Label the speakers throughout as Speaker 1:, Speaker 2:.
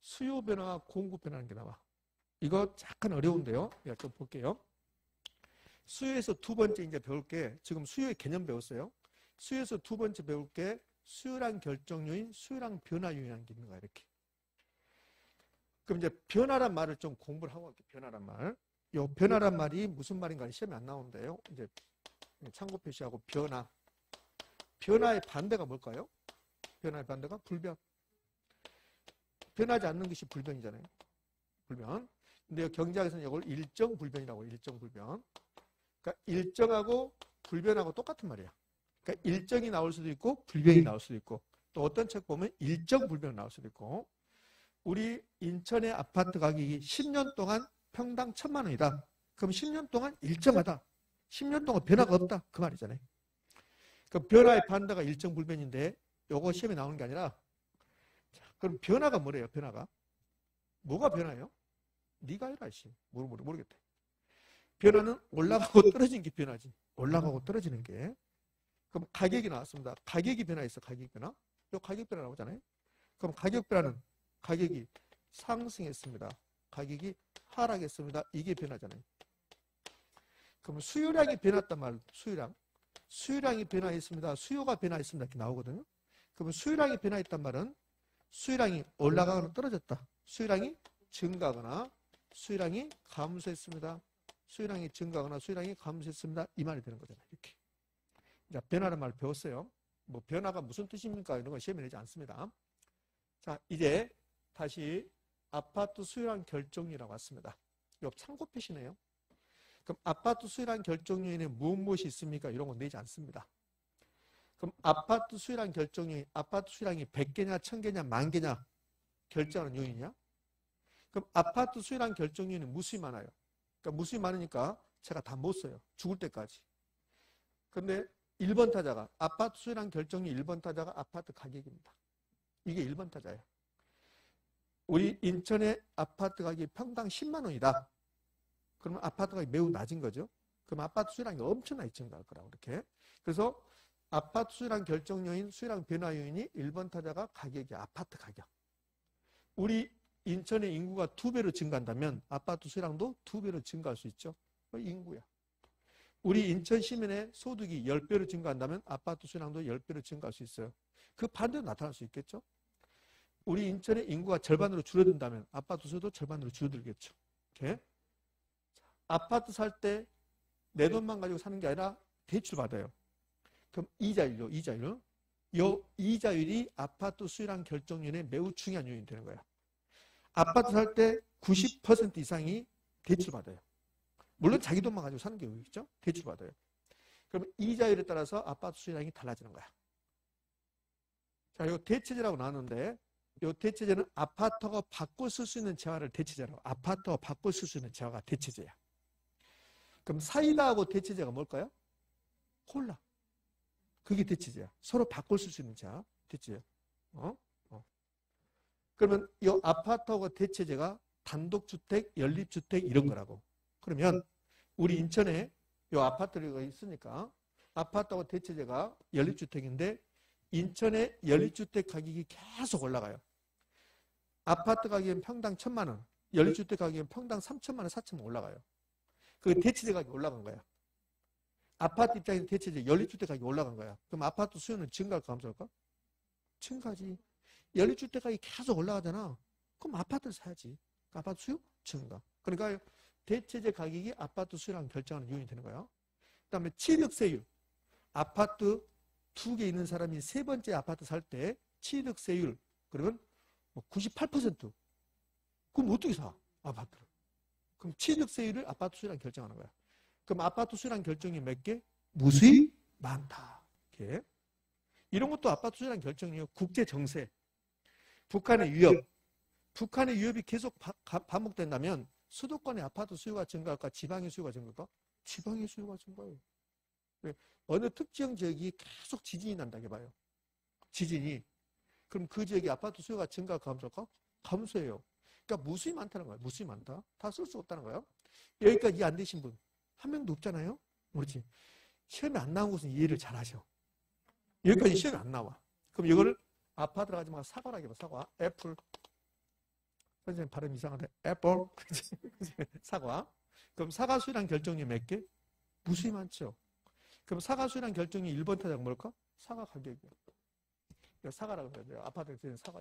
Speaker 1: 수요 변화와 공급 변화라는 게 나와. 이거 약간 어려운데요. 좀 볼게요. 수요에서 두 번째 이제 배울 게, 지금 수요의 개념 배웠어요. 수요에서 두 번째 배울 게 수요량 결정요인, 수요량 변화 요인이라는 게 있는 거야, 이렇게. 그럼 이제 변화란 말을 좀 공부를 하고 갈게요. 변화란 말. 요 변화란 말이 무슨 말인가 시험에 안 나오는데요. 이제 참고 표시하고 변화. 변화의 반대가 뭘까요? 변화의 반대가 불변. 변하지 않는 것이 불변이잖아요. 불변. 근데 경제학에서는 이걸 일정 불변이라고 해요. 일정 불변. 그러니까 일정하고 불변하고 똑같은 말이야. 그러니까 일정이 나올 수도 있고 불변이 나올 수도 있고, 또 어떤 책 보면 일정 불변이 나올 수도 있고. 우리 인천의 아파트 가격이 10년 동안 평당 1,000만 원이다. 그럼 10년 동안 일정하다. 10년 동안 변화가 없다. 그 말이잖아요. 그 변화의 반대가 일정 불변인데 요거 시험에 나오는 게 아니라, 자, 그럼 변화가 뭐래요? 변화가 뭐가 변화예요? 네가 해라 씨. 모르겠대. 변화는 올라가고 떨어지는 게 변화지. 올라가고 떨어지는 게. 그럼 가격이 나왔습니다. 가격이 변화했어. 가격 변화. 요 가격 변화 나오잖아요. 그럼 가격 변화는 가격이 상승했습니다. 가격이 하락했습니다. 이게 변화잖아요. 그럼 수요량이 변했단 말. 수요량이 변화했습니다. 수요가 변화했습니다. 이렇게 나오거든요. 그러면 수요량이 변화했단 말은 수요량이 올라가거나 떨어졌다. 수요량이 증가하거나 수요량이 감소했습니다. 수요량이 증가하거나 수요량이 감소했습니다. 이 말이 되는 거잖아요. 이렇게. 자, 변화라는 말 배웠어요. 뭐 변화가 무슨 뜻입니까? 이런 건 시험에 내지 않습니다. 자, 이제 다시 아파트 수요량 결정률이라고 왔습니다. 이거 참고 표시네요. 그럼 아파트 수요량 결정률에는 무엇이 있습니까? 이런 건 내지 않습니다. 그럼 아파트 수요량 결정률, 아파트 수요량이 100개냐, 1000개냐, 10,000개냐 결정하는 요인이냐? 그럼 아파트 수요량 결정률은 무수히 많아요. 그러니까 무수히 많으니까 제가 다 못 써요. 죽을 때까지. 근데 1번 타자가, 아파트 수요량 결정률 1번 타자가 아파트 가격입니다. 이게 1번 타자예요. 우리 인천의 아파트 가격이 평당 10만 원이다. 그러면 아파트 가격이 매우 낮은 거죠. 그럼 아파트 수요량이 엄청나게 증가할 거라고, 이렇게. 그래서 아파트 수요량 결정 요인, 수요량 변화 요인이 1번 타자가 가격이야. 아파트 가격. 우리 인천의 인구가 2배로 증가한다면 아파트 수요량도 2배로 증가할 수 있죠. 인구야. 우리 인천 시민의 소득이 10배로 증가한다면 아파트 수요량도 10배로 증가할 수 있어요. 그 반대로 나타날 수 있겠죠. 우리 인천의 인구가 절반으로 줄어든다면 아파트 수요도 절반으로 줄어들겠죠. 이렇게. 아파트 살 때 내 돈만 가지고 사는 게 아니라 대출 받아요. 그럼 이자율. 요 이자율이 아파트 수요량 결정률에 매우 중요한 요인이 되는 거야. 아파트 살 때 90% 이상이 대출 받아요. 물론 자기 돈만 가지고 사는 경우 있죠. 대출 받아요. 그럼 이자율에 따라서 아파트 수요량이 달라지는 거야. 자, 요 대체제라고 나왔는데, 요 대체제는 아파트가 바꿔 쓸 수 있는 재화를 대체제라고. 아파트가 바꿔 쓸 수 있는 재화가 대체제야. 그럼 사이다하고 대체제가 뭘까요? 콜라. 그게 대체제야. 서로 바꿔 쓸 수 있는 재화. 대체제야. 그러면 이 아파트하고 대체제가 단독주택, 연립주택 이런 거라고. 그러면 우리 인천에 이 아파트가 있으니까 아파트하고 대체제가 연립주택인데, 인천의 연립주택 가격이 계속 올라가요. 아파트 가격은 평당 1,000만 원, 연립주택 가격은 평당 3,000만 원, 4,000만 원 올라가요. 그 대체제 가격이 올라간 거야. 아파트 입장에서 대체제, 연립주택 가격이 올라간 거야. 그럼 아파트 수요는 증가할까, 감소할까? 증가하지. 연립주택 가격이 계속 올라가잖아. 그럼 아파트를 사야지. 아파트 수요 증가. 그러니까 대체제 가격이 아파트 수요랑 결정하는 요인이 되는 거야. 그 다음에 취득세율. 아파트 2개 있는 사람이 세 번째 아파트 살 때 취득세율, 그러면 98%. 그럼 어떻게 사? 아파트를. 그럼 취득세율을 아파트 수요랑 결정하는 거야. 그럼 아파트 수요랑 결정이 몇 개? 무수히 많다. 이렇게. 이런 것도 아파트 수요랑 결정이에요. 국제 정세. 북한의 위협. 북한의 위협이 계속 반복된다면 수도권의 아파트 수요가 증가할까? 지방의 수요가 증가할까? 지방의 수요가 증가해요. 어느 특정 지역이 계속 지진이 난다고 해봐요. 지진이. 그럼 그 지역의 아파트 수요가 증가할까? 감소할까? 감소해요. 그러니까 무수히 많다는 거예요. 무수히 많다. 다 쓸 수 없다는 거예요. 여기까지 이해 안 되신 분 한 명도 없잖아요. 그렇지. 시험에 안 나온 것은 이해를 잘 하셔. 여기까지 시험에 안 나와. 그럼 이거를 아파트로 가지 마. 사과라 해봐. 사과. 애플. 선생님 발음 이상한데 애플 사과. 그럼 사과 수요량 결정이 몇 개? 무수히 많죠. 그럼 사과 수요량 결정이 1번 타자가 뭘까? 사과 가격이요. 사과라고 해야 돼요. 아파트에 쓰는 사과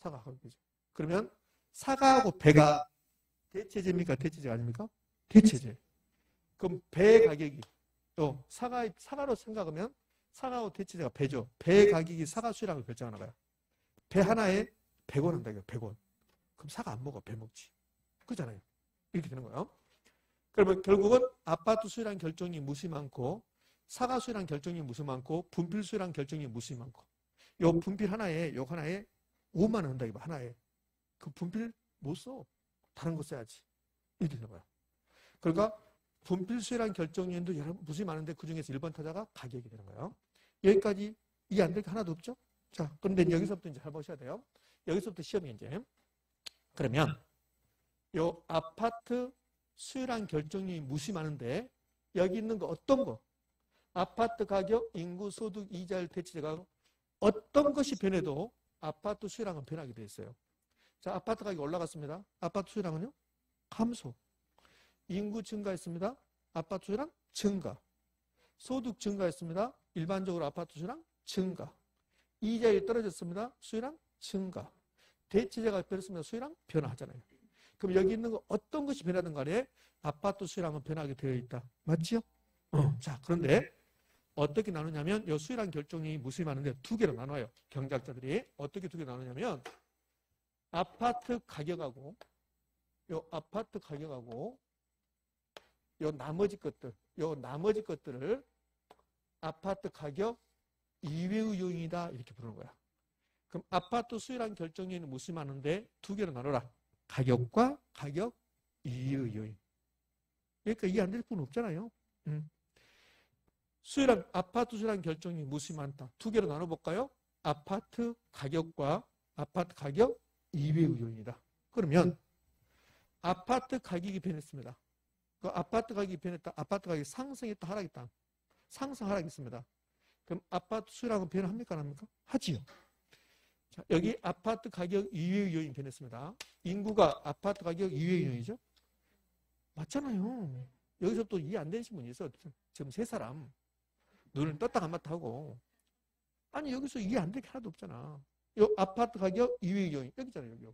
Speaker 1: 가격이죠. 그러면 사과하고 배가 대체제입니까? 대체제가 아닙니까? 대체제. 그럼 배 가격이 사과로 생각하면 사과하고 대체제가 배죠. 배 가격이 사과 수요량을 결정하나 봐요. 배 하나에 100원 한다고요. 100원. 그럼 사과 안 먹어. 배 먹지. 그렇잖아요. 이렇게 되는 거예요. 그러면 결국은 아파트 수요량 결정이 무수히 많고 사과 수요량 결정이 무수히 많고 분필 수요량 결정이 무수히 많고 요 분필 하나에 5만 원 한다 이거 하나에. 그 분필 못 써. 다른 거 써야지. 이렇게 되는 거야. 그러니까 분필 수요량 결정률도 무수히 많은데 그중에서 1번 타자가 가격이 되는 거예요. 여기까지 이해 안 될 게 하나도 없죠? 자, 그런데 여기서부터 이제 잘 보셔야 돼요. 여기서부터 시험이 이제. 그러면 요 아파트 수요량 결정률이 무수히 많은데 여기 있는 거 어떤 거? 아파트 가격, 인구, 소득, 이자율, 대체제가 어떤 것이 변해도 아파트 수요량은 변하게 돼 있어요. 자, 아파트 가격이 올라갔습니다. 아파트 수요량은요? 감소. 인구 증가했습니다. 아파트 수요량 증가. 소득 증가했습니다. 일반적으로 아파트 수요량 증가. 이자율이 떨어졌습니다. 수요량 증가. 대체제가 변했습니다. 수요량 변화하잖아요. 그럼 여기 있는 거 어떤 것이 변하든 간에 아파트 수요량은 변하게 되어 있다. 맞지요? 자, 그런데 어떻게 나누냐면 이 수요량 결정이 무수히 많은데 두 개로 나눠요. 경제학자들이 어떻게 두 개로 나누냐면 아파트 가격하고 요 나머지 것들을 아파트 가격 이외의 요인이다 이렇게 부르는 거야. 그럼 아파트 수요량 결정률은 무수히 많은데 두 개로 나눠라. 가격과 가격 이외의 요인. 그러니까 이해 안 될 분 없잖아요. 아파트 수요량 결정이 무수히 많다. 두 개로 나눠볼까요? 아파트 가격과 아파트 가격 이외의 요인이다. 그러면 아파트 가격이 변했습니다. 그 아파트 가격이 변했다. 아파트 가격이 상승했다, 하락했다. 상승, 하락했습니다. 그럼 아파트 수요량은 변합니까, 안 합니까? 하지요. 자, 여기 아파트 가격 이외의 요인 변했습니다. 인구가 아파트 가격 이외의 요인이죠? 맞잖아요. 여기서 또 이해 안 되시는 분이 있어. 지금 세 사람. 눈을 떴다 감았다 하고. 아니, 여기서 이해 안 될 게 하나도 없잖아. 요 아파트 가격 이외의 요인. 여기 있잖아요, 여기.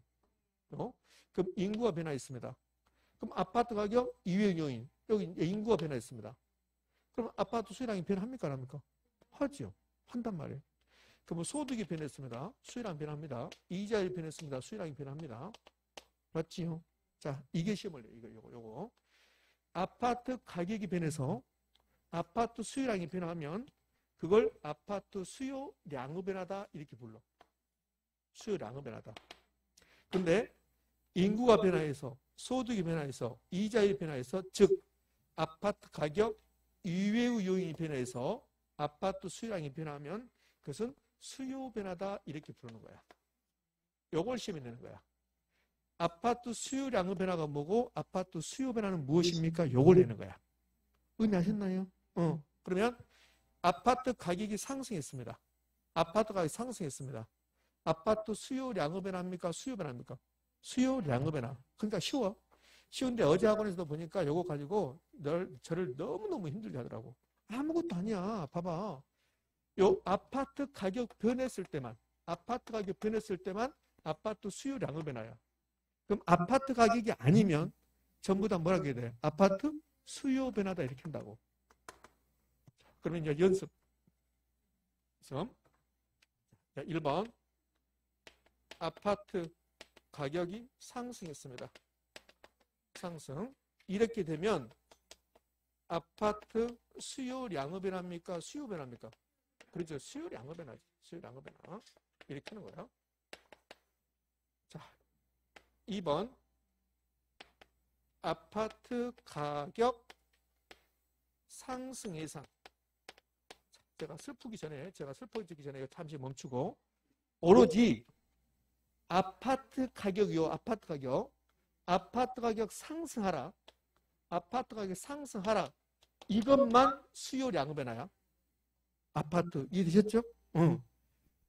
Speaker 1: 그럼 인구가 변화했습니다. 그럼 아파트 가격 이외의 요인. 여기 인구가 변화했습니다. 그럼 아파트 수요량이 변합니까, 안 합니까? 하지요. 한단 말이에요. 그럼 소득이 변했습니다. 수요량 변합니다. 이자율이 변했습니다. 수요량이 변합니다. 맞지요? 자, 이게 시험을 내요. 요거. 아파트 가격이 변해서 아파트 수요량이 변하면 그걸 아파트 수요량의 변화다 이렇게 불러. 수요량의 변화다. 근데 인구가 변화해서 소득이 변화해서 이자율이 변화해서 즉 아파트 가격 이외의 요인이 변화해서 아파트 수요량이 변하면 그것은 수요 변화다 이렇게 부르는 거야. 요걸 시험에 내는 거야. 아파트 수요량의 변화가 뭐고 아파트 수요 변화는 무엇입니까? 요걸 내는 거야. 의미하셨나요? 그러면 아파트 가격이 상승했습니다. 아파트 가격이 상승했습니다. 아파트 수요량의 변화입니까? 수요 변화입니까? 수요량의 변화. 그러니까 쉬워. 쉬운데 어제 학원에서도 보니까 요거 가지고 저를 너무너무 힘들게 하더라고. 아무것도 아니야. 봐봐. 요 아파트 가격 변했을 때만 아파트 수요량의 변화야. 그럼 아파트 가격이 아니면 전부 다 뭐라고 해야 돼? 아파트 수요 변화다 이렇게 한다고. 그러면 이제 연습. 1번 아파트 가격이 상승했습니다. 상승. 이렇게 되면 아파트 수요량의 변화입니까? 수요 변화입니까? 그렇죠. 수요량의 변화지. 수요량의 변화. 이렇게 하는 거예요. 자, 2번 아파트 가격 상승 예상. 제가 슬프기 전에 이거 잠시 멈추고 오로지 아파트 가격이요. 아파트 가격 상승하라. 아파트 가격 상승하라. 이것만 수요량의 변화야. 아파트 이해되셨죠?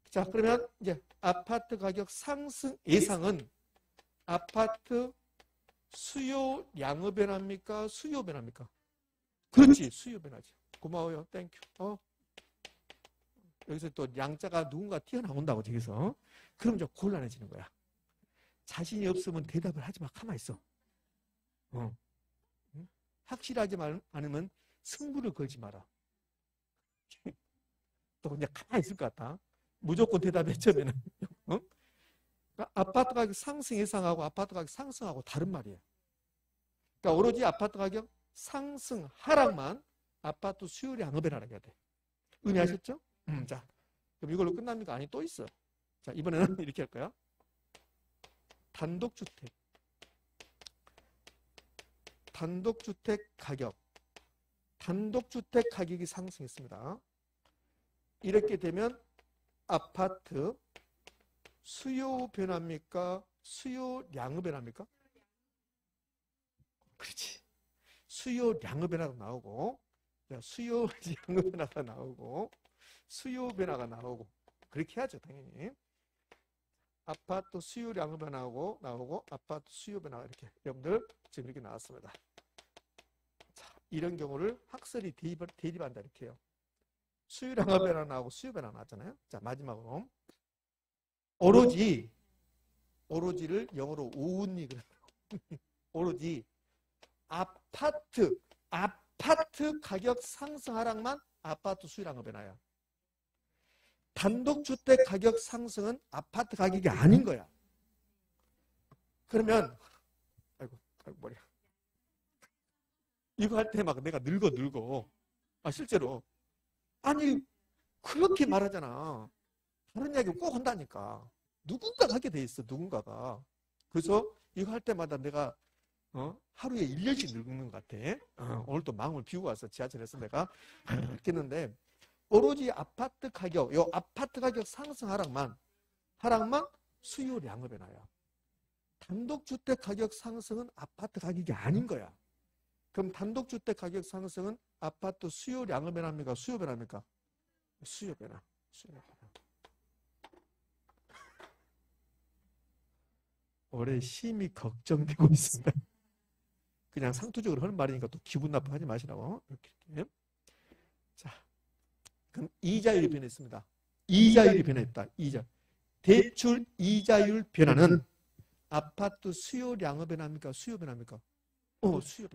Speaker 1: 자, 그러면 이제 아파트 가격 상승 예상은 아파트 수요량의 변화입니까? 수요 변화입니까? 그렇지, 수요 변화지. 고마워요. 땡큐. 여기서 또 양자가 누군가 튀어나온다고 저기서. 그럼 좀 곤란해지는 거야. 자신이 없으면 대답을 하지 마. 가만히 있어. 확실하지 않으면 승부를 걸지 마라. 또 그냥 가만히 있을 것 같아. 무조건 대답해 처음에는. 그러니까 아파트 가격 상승 예상하고 아파트 가격 상승하고 다른 말이에요. 그러니까 오로지 아파트 가격 상승 하락만 아파트 수요량의 변화라고 해야 돼. 의미하셨죠? 자, 그럼 이걸로 끝납니까? 아니, 또 있어. 자, 이번에는 이렇게 할 거야. 단독주택 가격. 단독주택 가격이 상승했습니다. 이렇게 되면 아파트 수요 변화입니까? 수요량의 변화입니까? 그렇지. 수요량의 변화가 나오고, 수요량의 변화가 나오고, 수요 변화가 나오고, 그렇게 해야죠, 당연히. 아파트 수요량의 변화가 나오고, 아파트 수요 변화가 이렇게, 여러분들 지금 이렇게 나왔습니다. 자, 이런 경우를 학설이 대립한다, 이렇게 해요. 수요량의 변화 나오고, 수요 변화 나왔잖아요. 자, 마지막으로. 오로지를 영어로 only 오로지 아파트 가격 상승 하락만 아파트 수요량의 변화야. 단독주택 가격 상승은 아파트 가격이 아닌 거야. 그러면 아이고 머리야. 이거 할 때 막 내가 늙어. 실제로 아니 그렇게 말하잖아. 다른 이야기 꼭 한다니까. 누군가가 하게 돼 있어. 누군가가. 그래서 이거 할 때마다 내가 하루에 1년씩 늙는 것 같아. 오늘 또 마음을 비우고 와서 지하철에서 내가 이렇게 했는데 오로지 아파트 가격 상승 하락만 수요량의 변화야. 단독주택 가격 상승은 아파트 가격이 아닌 거야. 그럼 단독주택 가격 상승은 아파트 수요량의 변화입니까? 수요 변화입니까? 수요 변화. 올해 심히 걱정되고 있습니다. 그냥 상투적으로 하는 말이니까 또 기분 나빠하지 마시라고. 이렇게. 자, 그럼 이자율이 변했습니다. 이자율이 변했다. 대출 이자율 변화는 아파트 수요량의 변화입니까? 수요 변화입니까? 수요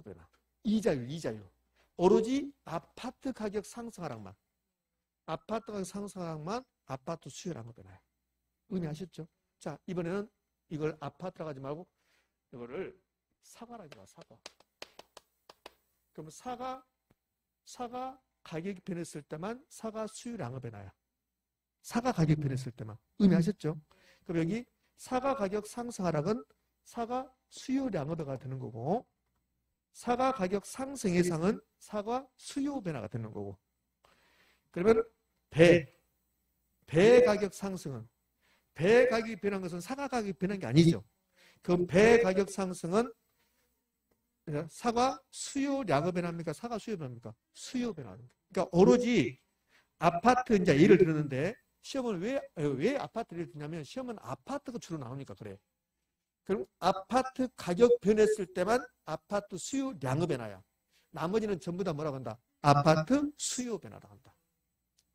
Speaker 1: 변화. 이자율. 오로지 아파트 가격 상승 하락만. 아파트 수요량의 변화야. 의미하셨죠? 자, 이번에는 이걸 아파트라고 하지 말고 이거를 사과라고 하지 마. 사과. 그럼 사과 가격이 변했을 때만 사과 수요량의 변화야. 사과 가격 변했을 때만. 의미하셨죠? 그럼 여기 사과 가격 상승 하락은 사과 수요량의 변화가 되는 거고, 사과 가격 상승 예상은 사과 수요 변화가 되는 거고. 그러면 배 가격 상승은 배 가격이 변한 것은 사과 가격이 변한 게 아니죠. 그럼 배 가격 상승은 사과 수요량의 변화입니까? 사과 수요 변화입니까? 수요 변화입니다. 그러니까 오로지 아파트 이제 예를 들었는데 시험을 왜 아파트를 드냐면 시험은 아파트가 주로 나오니까 그래. 그럼 아파트 가격 변했을 때만 아파트 수요량의 변화야. 나머지는 전부 다 뭐라고 한다? 아파트 수요 변화라고 한다.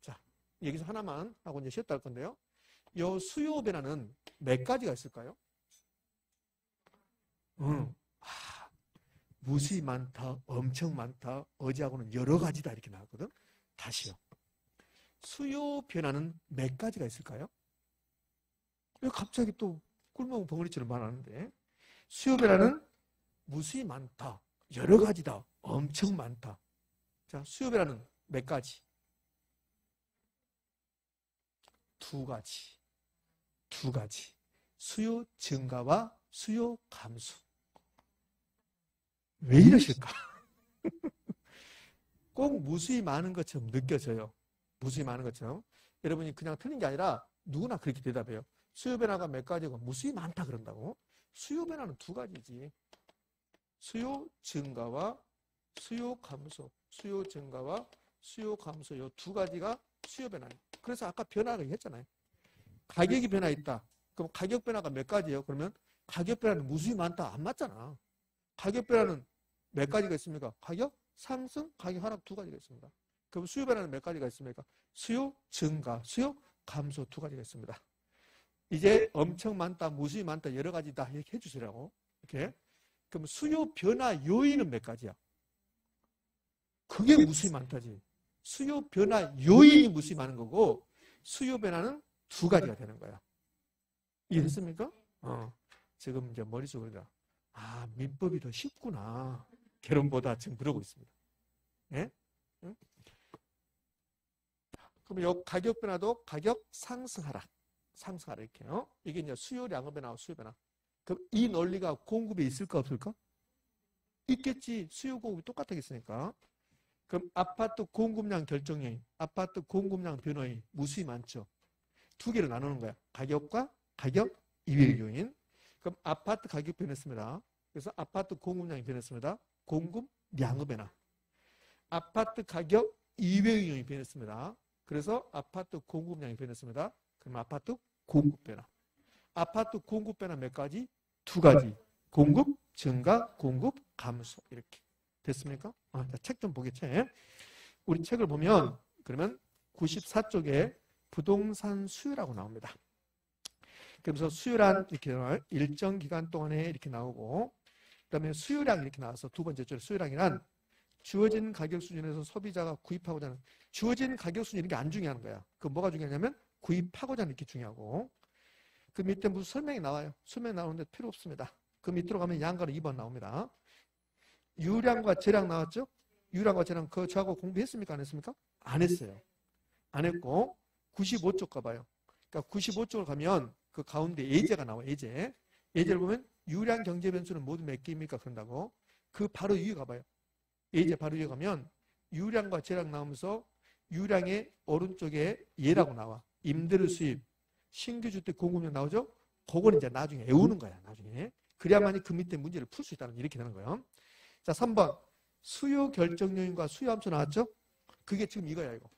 Speaker 1: 자, 여기서 하나만 하고 이제 쉬었다 할 건데요. 이 수요 변화는 몇 가지가 있을까요? 무수히 많다, 엄청 많다, 어제하고는 여러 가지다 이렇게 나왔거든. 다시요. 수요 변화는 몇 가지가 있을까요? 왜 갑자기 또 꿀먹은 벙어리처럼 말하는데 수요 변화는 무수히 많다, 여러 가지다, 엄청 많다. 자, 수요 변화는 몇 가지? 두 가지. 수요 증가와 수요 감소. 왜 이러실까? 꼭 무수히 많은 것처럼 느껴져요. 무수히 많은 것처럼. 여러분이 그냥 틀린 게 아니라 누구나 그렇게 대답해요. 수요 변화가 몇 가지고 무수히 많다 그런다고. 수요 변화는 두 가지지. 수요 증가와 수요 감소. 수요 증가와 수요 감소. 이 두 가지가 수요 변화예요. 그래서 아까 변화를 했잖아요. 가격이 변화했다. 그럼 가격 변화가 몇 가지예요? 그러면 가격 변화는 무수히 많다. 안 맞잖아. 가격 변화는 몇 가지가 있습니까? 가격 상승, 가격 하락 두 가지가 있습니다. 그럼 수요 변화는 몇 가지가 있습니까? 수요 증가, 수요 감소 두 가지가 있습니다. 이제 엄청 많다, 무수히 많다, 여러 가지다 이렇게 해주시라고. 이렇게. 그럼 수요 변화 요인은 몇 가지야? 그게 무수히 많다지. 수요 변화 요인이 무수히 많은 거고 수요 변화는 두 가지가 되는 거야. 이해했습니까? 지금 이제 머릿속에 민법이 더 쉽구나. 개론보다 지금 그러고 있습니다. 예? 응? 그럼 요 가격 변화도 가격 상승하라. 상승하라 이렇게요. 이게 이제 수요량의 변화와 수요 변화. 그럼 이 논리가 공급에 있을까 없을까? 있겠지. 수요 공급이 똑같겠으니까. 그럼 아파트 공급량 결정요인, 아파트 공급량 변화요인 무수히 많죠. 두 개로 나누는 거야. 가격과 가격 이외의 요인. 그럼 아파트 가격 변했습니다. 그래서 아파트 공급량이 변했습니다. 공급량의 변화. 아파트 가격 이외의 요인이 변했습니다. 그래서 아파트 공급량이 변했습니다. 그럼 아파트 공급 변화. 아파트 공급 변화 몇 가지? 두 가지. 공급 증가, 공급 감소. 이렇게. 됐습니까? 책 좀 보겠지. 우리 책을 보면 그러면 94쪽에 부동산 수요라고 나옵니다. 그래서 수요란 이렇게 일정 기간 동안에 이렇게 나오고 그다음에 수요량 이렇게 나와서 두 번째 줄 수요량이란 주어진 가격 수준에서 소비자가 구입하고자 하는 주어진 가격 수준 이게 안 중요한 거야. 그 뭐가 중요하냐면 구입하고자 하는 게 중요하고 그 밑에 무슨 설명이 나와요. 설명이 나오는데 필요 없습니다. 그 밑으로 가면 양가로 2번 나옵니다. 유량과 재량 나왔죠? 유량과 재량 그거 저하고 공부했습니까? 안 했습니까? 안 했어요. 안 했고 95쪽 가봐요. 그러니까 95쪽을 가면 그 가운데 예제가 나와. 예제. 예제를 보면 유량 경제 변수는 모두 몇 개입니까? 그런다고. 그 바로 위에 가봐요. 예제 바로 위에 가면 유량과 재량 나오면서 유량의 오른쪽에 예라고 나와. 임대료 수입, 신규 주택 공급량 나오죠? 그거는 이제 나중에 외우는 거야. 나중에. 그래야만이 그 밑에 문제를 풀 수 있다는 이렇게 되는 거예요. 자, 3번. 수요 결정 요인과 수요 함수 나왔죠? 그게 지금 이거야, 이거.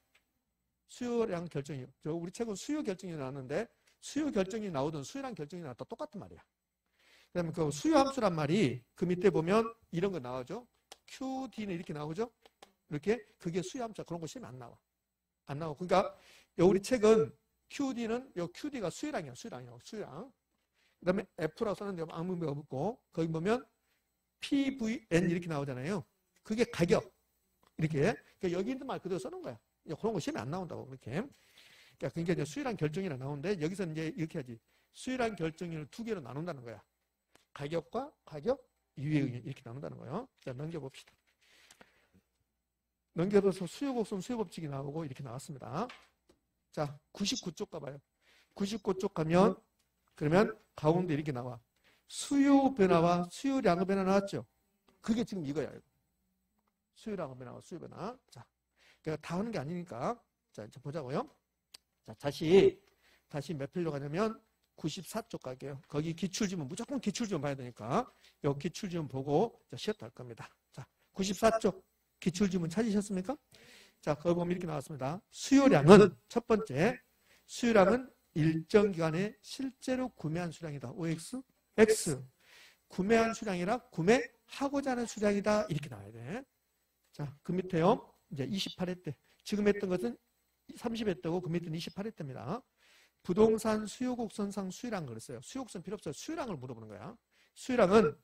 Speaker 1: 수요량 결정이. 우리 책은 수요 결정이 나왔는데 수요 결정이 나오든 수요량 결정이 나왔다 똑같은 말이야. 그 다음에 그 수요 함수란 말이 그 밑에 보면 이런 거 나오죠? QD는 이렇게 나오죠? 이렇게. 그게 수요 함수야. 그런 거 시험에 안 나와. 안 나오고. 그러니까 우리 책은 QD는 요 QD가 수요량이야. 수요량이야. 수요량. 그 다음에 F라고 썼는데 아무 의미가 없고 거기 보면 PVN 이렇게 나오잖아요. 그게 가격. 이렇게. 그러니까 여기 있는 말 그대로 써놓은 거야. 그런 거 시험에 안 나온다고. 그렇게. 그러니까 그게 이제 수요량 결정이라 나오는데 여기서 이제 이렇게 하지. 수요량 결정을 두 개로 나눈다는 거야. 가격과 가격 이외의 이렇게 나눈다는 거예요. 자, 넘겨봅시다. 넘겨서 수요곡선 수요법칙이 나오고 이렇게 나왔습니다. 자, 99쪽 가봐요. 99쪽 가면 그러면 가운데 이렇게 나와. 수요 변화와 수요량의 변화 나왔죠? 그게 지금 이거야. 이거. 수요량의 변화와 수요 변화. 자, 그러니까 다 하는 게 아니니까. 자, 이제 보자고요. 자, 다시 몇 페이지로 가냐면 94쪽 갈게요. 거기 기출지문, 무조건 기출지문 봐야 되니까. 요 기출지문 보고 쉬었다 할 겁니다. 자, 94쪽 기출지문 찾으셨습니까? 자, 거기 보면 이렇게 나왔습니다. 수요량은 첫 번째, 수요량은 일정 기간에 실제로 구매한 수량이다. OX, X. 구매한 수량이라 구매하고자 하는 수량이다. 이렇게 나와야 돼. 자, 그 밑에요. 이제 28회 때. 지금 했던 것은 30회 때고 그 밑에는 28회 때입니다. 부동산 수요곡선상 수요량 그랬어요. 수요곡선 필요 없어요. 수요량을 물어보는 거야. 수요량은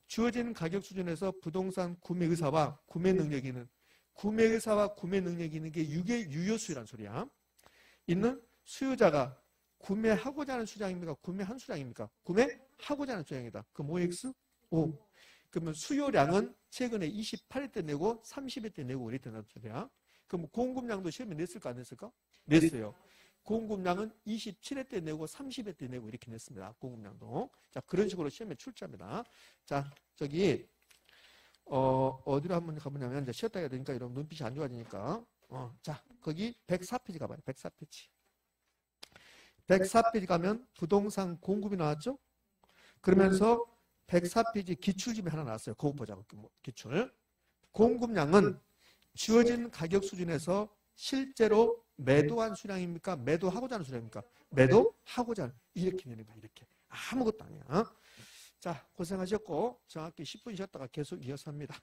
Speaker 1: 주어진 가격 수준에서 부동산 구매 의사와 구매 능력이 있는 구매 의사와 구매 능력이 있는 게 유효 수요란 소리야. 있는 수요자가 구매하고자 하는 수량입니까? 구매한 수량입니까? 구매하고자 하는 수량이다. 그럼 OX? O. 그러면 수요량은 최근에 28회 때 내고 30회 때 내고 이랬다는 소리야. 그럼 공급량도 시험에 냈을까 안 냈을까? 냈어요. 공급량은 27회 때 내고 30회 때 내고 이렇게 냈습니다. 공급량도. 자, 그런 식으로 시험에 출제합니다. 자, 저기 어디로 한번 가보냐면 이제 쉬었다 해야 되니까 여러분 눈빛이 안 좋아지니까. 자, 거기 104페이지 가봐요. 104페이지. 104페이지 가면 부동산 공급이 나왔죠? 그러면서 104페이지 기출집이 하나 나왔어요. 그거 보자고. 기출. 공급량은 주어진 가격 수준에서 실제로 매도한 수량입니까? 매도하고자 하는 수량입니까? 매도하고자 하는. 이렇게 내는 거야. 이렇게. 아무것도 아니야. 자, 고생하셨고 정확히 10분 쉬었다가 계속 이어서 합니다.